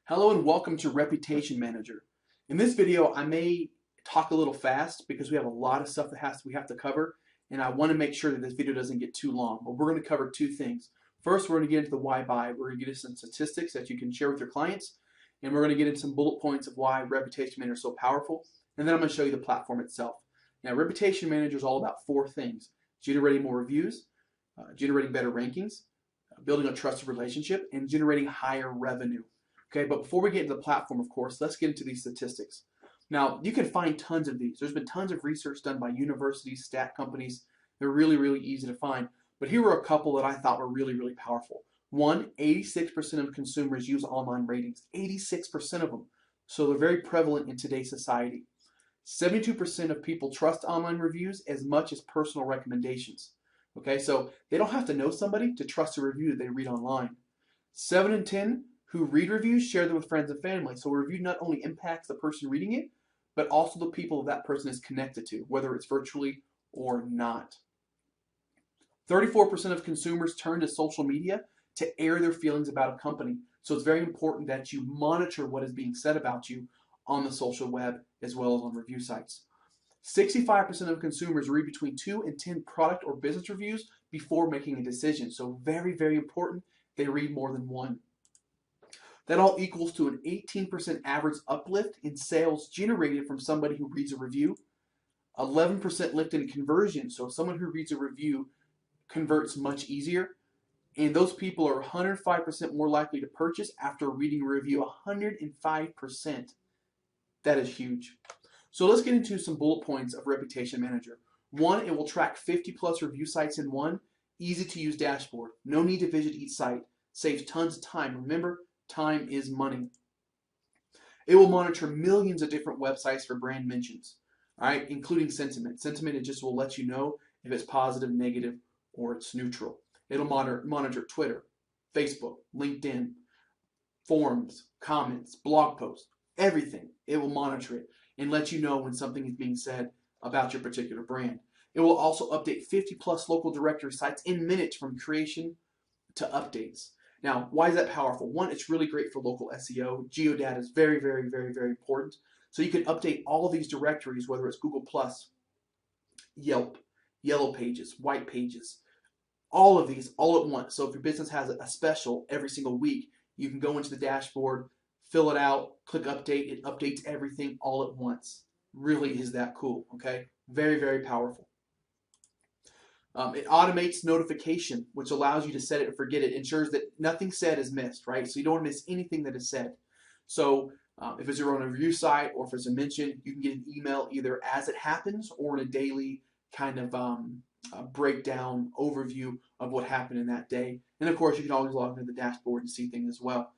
Hello and welcome to Reputation Manager. In this video, I may talk a little fast because we have a lot of stuff that we have to cover, and I want to make sure that this video doesn't get too long. But we're going to cover two things. First, we're going to get into the why buy. We're going to get into some statistics that you can share with your clients, and we're going to get into some bullet points of why Reputation Manager is so powerful. And then I'm going to show you the platform itself. Now, Reputation Manager is all about four things: generating more reviews, generating better rankings, building a trusted relationship, and generating higher revenue. Okay, but before we get into the platform, of course, let's get into these statistics. Now, you can find tons of these. There's been tons of research done by universities, stat companies. They're really, really easy to find. But here were a couple that I thought were really, really powerful. One, 86% of consumers use online ratings. 86% of them. So they're very prevalent in today's society. 72% of people trust online reviews as much as personal recommendations. Okay, so they don't have to know somebody to trust a review that they read online. 7 in 10 who read reviews share them with friends and family. So a review not only impacts the person reading it, but also the people that person is connected to, whether it's virtually or not. 34% of consumers turn to social media to air their feelings about a company. So it's very important that you monitor what is being said about you on the social web as well as on review sites. 65% of consumers read between 2 and 10 product or business reviews before making a decision. So very, very important they read more than one. That all equals to an 18% average uplift in sales generated from somebody who reads a review, 11% lift in conversion. So someone who reads a review converts much easier, and those people are 105% more likely to purchase after reading a review. 105%. That is huge. So let's get into some bullet points of Reputation Manager. One, it will track 50 plus review sites in one easy to use dashboard. No need to visit each site. Saves tons of time. Remember, time is money. It will monitor millions of different websites for brand mentions, all right, including sentiment. Sentiment, it just will let you know if it's positive, negative, or it's neutral. It'll monitor Twitter, Facebook, LinkedIn, forums, comments, blog posts, everything. It will monitor it and let you know when something is being said about your particular brand. It will also update 50 plus local directory sites in minutes from creation to updates. Now, why is that powerful? One, it's really great for local SEO. Geodata is very, very, very, very important. So you can update all of these directories, whether it's Google+, Yelp, Yellow Pages, White Pages, all of these all at once. So if your business has a special every single week, you can go into the dashboard, fill it out, click update. It updates everything all at once. Really is that cool, okay? Very, very powerful. It automates notification, which allows you to set it and forget it. Ensures that nothing said is missed, right? So you don't want to miss anything that is said. So if it's on a review site or if it's a mention, you can get an email either as it happens or in a daily kind of breakdown overview of what happened in that day. And of course, you can always log into the dashboard and see things as well.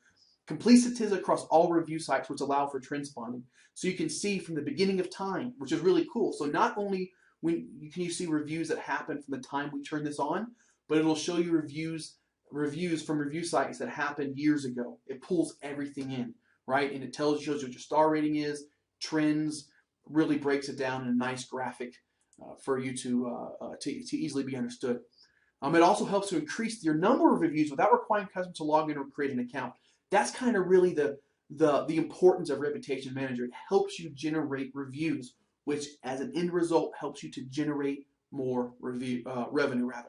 Complete statistics across all review sites, which allow for trend spotting. So you can see from the beginning of time, which is really cool. So not only can you see reviews that happen from the time we turn this on, but it'll show you reviews from review sites that happened years ago. It pulls everything in, right? And it shows you what your star rating is, trends, really breaks it down in a nice graphic for you to easily be understood. It also helps to increase your number of reviews without requiring customers to log in or create an account. That's kind of really the importance of Reputation Manager. It helps you generate reviews, which as an end result helps you to generate more revenue rather.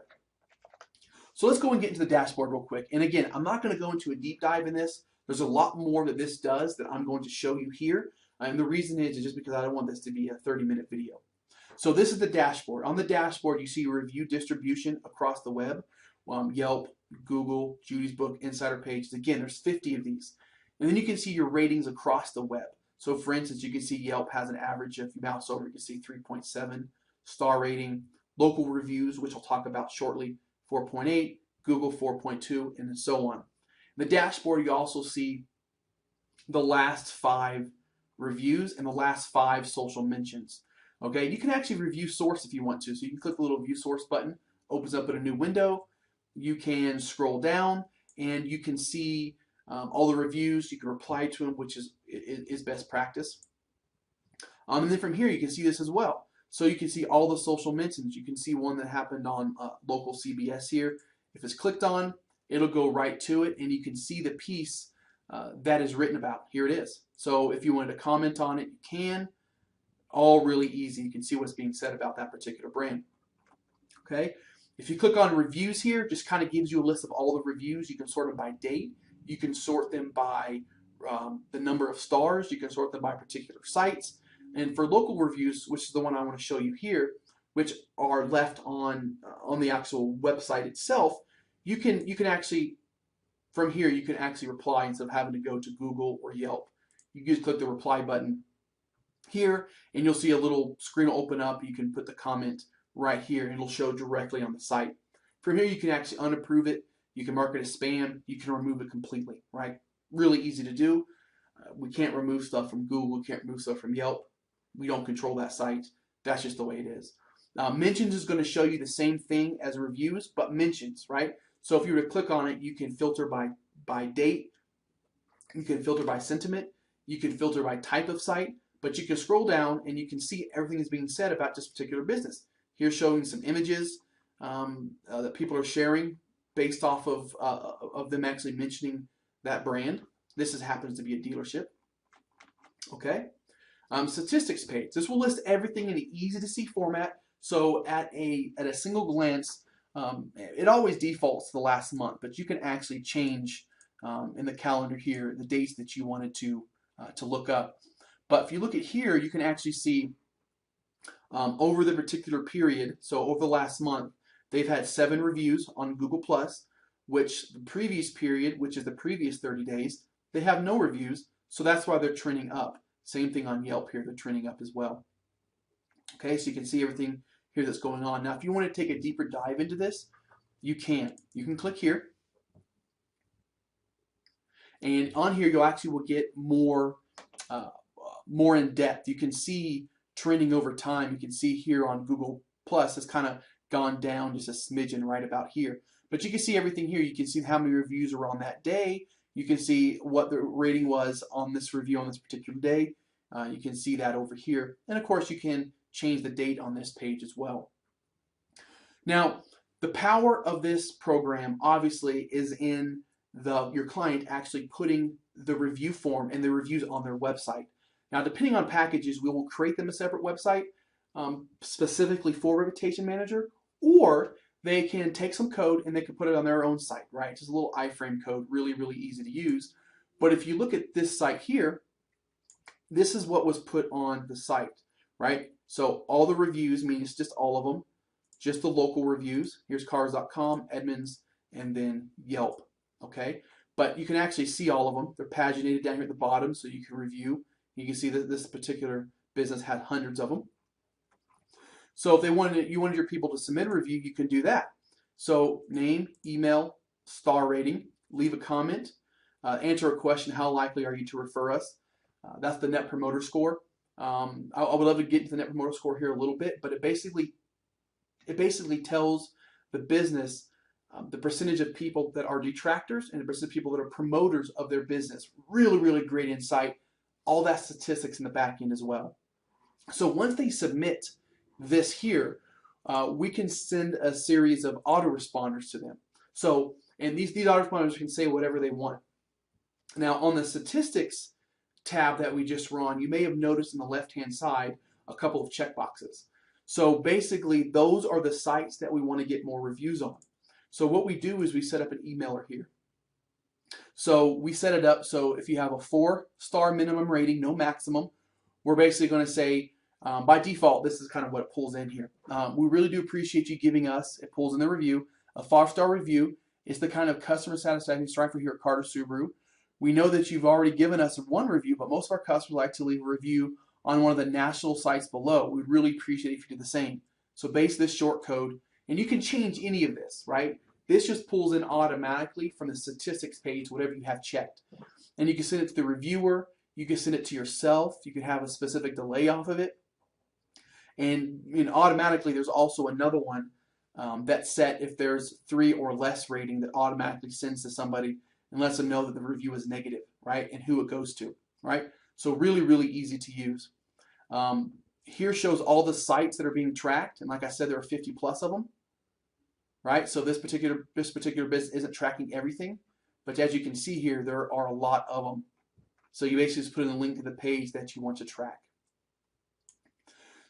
So let's go and get into the dashboard real quick. And again, I'm not going to go into a deep dive in this. There's a lot more that this does that I'm going to show you here. And the reason is just because I don't want this to be a 30-minute video. So this is the dashboard. On the dashboard, you see review distribution across the web. Yelp, Google, Judy's Book, Insider Pages. Again, there's 50 of these. And then you can see your ratings across the web. So for instance, you can see Yelp has an average, if you mouse over, you can see 3.7 star rating. Local reviews, which I'll talk about shortly, 4.8, Google 4.2, and so on. In the dashboard, you also see the last 5 reviews and the last 5 social mentions. Okay, you can actually review source if you want to. So you can click the little view source button, opens up in a new window. You can scroll down and you can see all the reviews. You can reply to them, which is best practice. And then from here, you can see this as well. So you can see all the social mentions. You can see one that happened on local CBS here. If it's clicked on, it'll go right to it, and you can see the piece that is written about. Here it is. So if you wanted to comment on it, you can. All really easy. You can see what's being said about that particular brand. Okay. If you click on reviews here, just kind of gives you a list of all the reviews. You can sort them by date. You can sort them by the number of stars. You can sort them by particular sites. And for local reviews, which is the one I want to show you here, which are left on the actual website itself, you can actually, from here, you can actually reply instead of having to go to Google or Yelp. You just click the reply button here, and you'll see a little screen will open up. You can put the comment right here, and it'll show directly on the site. From here, you can actually unapprove it. You can mark it as spam. You can remove it completely, right? Really easy to do. We can't remove stuff from Google. We can't remove stuff from Yelp. We don't control that site. That's just the way it is. Mentions is going to show you the same thing as reviews, but mentions, right? So if you were to click on it, you can filter by date. You can filter by sentiment. You can filter by type of site. But you can scroll down and you can see everything that's being said about this particular business. Here's showing some images that people are sharing based off of them actually mentioning that brand. This happens to be a dealership. Okay. Statistics page. This will list everything in an easy to see format. So at a single glance, it always defaults to the last month, but you can actually change in the calendar here the dates that you wanted to look up. But if you look at here, you can actually see over the particular period, so over the last month, they've had 7 reviews on Google+, which the previous period, which is the previous 30 days, they have no reviews, so that's why they're trending up. Same thing on Yelp here, they're trending up as well. Okay, so you can see everything here that's going on. Now, if you want to take a deeper dive into this, you can. You can click here. And on here, you actually will get more in depth. You can see trending over time. You can see here on Google Plus, it's kind of gone down just a smidgen right about here. But you can see everything here. You can see how many reviews were on that day. You can see what the rating was on this review on this particular day. You can see that over here. And of course, you can change the date on this page as well. Now, the power of this program obviously is in your client actually putting the review form and the reviews on their website. Now, depending on packages, we will create them a separate website specifically for Reputation Manager, or they can take some code and they can put it on their own site, right? Just a little iframe code, really, really easy to use. But if you look at this site here, this is what was put on the site, right? So all the reviews, means just all of them, just the local reviews. Here's Cars.com, Edmunds, and then Yelp, okay? But you can actually see all of them. They're paginated down here at the bottom, so you can review. You can see that this particular business had hundreds of them. So if you wanted your people to submit a review, you can do that. So name, email, star rating, leave a comment, answer a question, how likely are you to refer us? That's the Net Promoter Score. I would love to get into the Net Promoter Score here a little bit, but it basically tells the business the percentage of people that are detractors and the percentage of people that are promoters of their business. Really, really great insight. All that statistics in the back end as well. So once they submit this here, we can send a series of autoresponders to them. So, and these autoresponders can say whatever they want. Now, on the statistics tab that we just run, you may have noticed on the left-hand side a couple of checkboxes. So basically, those are the sites that we want to get more reviews on. So what we do is we set up an emailer here. So we set it up so if you have a 4-star minimum rating, no maximum, we're basically going to say, by default, this is kind of what it pulls in here. We really do appreciate you giving us, it pulls in the review, a 5-star review. It's the kind of customer satisfaction strive for here at Carter Subaru. We know that you've already given us 1 review, but most of our customers like to leave a review on one of the national sites below. We'd really appreciate it if you did the same. So base this short code, and you can change any of this, right? This just pulls in automatically from the statistics page, whatever you have checked. And you can send it to the reviewer, you can send it to yourself, you can have a specific delay off of it. And automatically there's also another one that's set if there's 3 or less rating that automatically sends to somebody and lets them know that the review is negative, right? And who it goes to, right? So really, really easy to use. Here shows all the sites that are being tracked. And like I said, there are 50 plus of them. Right, so this particular business isn't tracking everything, But as you can see here, there are a lot of them. So you basically just put in a link to the page that you want to track.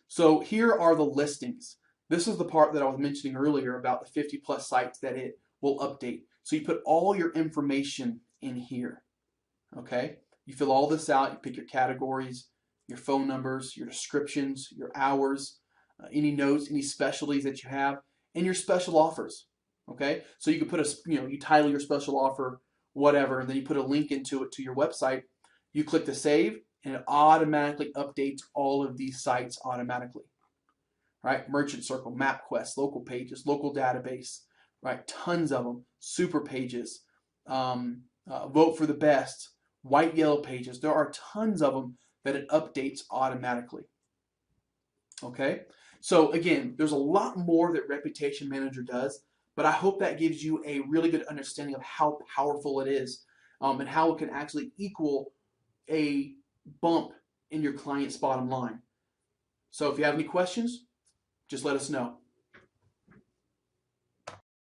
So here are the listings. This is the part that I was mentioning earlier about the 50 plus sites that it will update. So you put all your information in here. Okay? You fill all this out, you pick your categories, your phone numbers, your descriptions, your hours, any notes, any specialties that you have, and your special offers. Okay? So you can put you title your special offer, whatever, and then you put a link into it to your website. You click to save, and it automatically updates all of these sites automatically. Right? Merchant Circle, MapQuest, local pages, local database, right? Tons of them. Super pages, vote for the best, white yellow pages. There are tons of them that it updates automatically. Okay? So again, there's a lot more that Reputation Manager does, but I hope that gives you a really good understanding of how powerful it is, and how it can actually equal a bump in your client's bottom line. So if you have any questions, just let us know.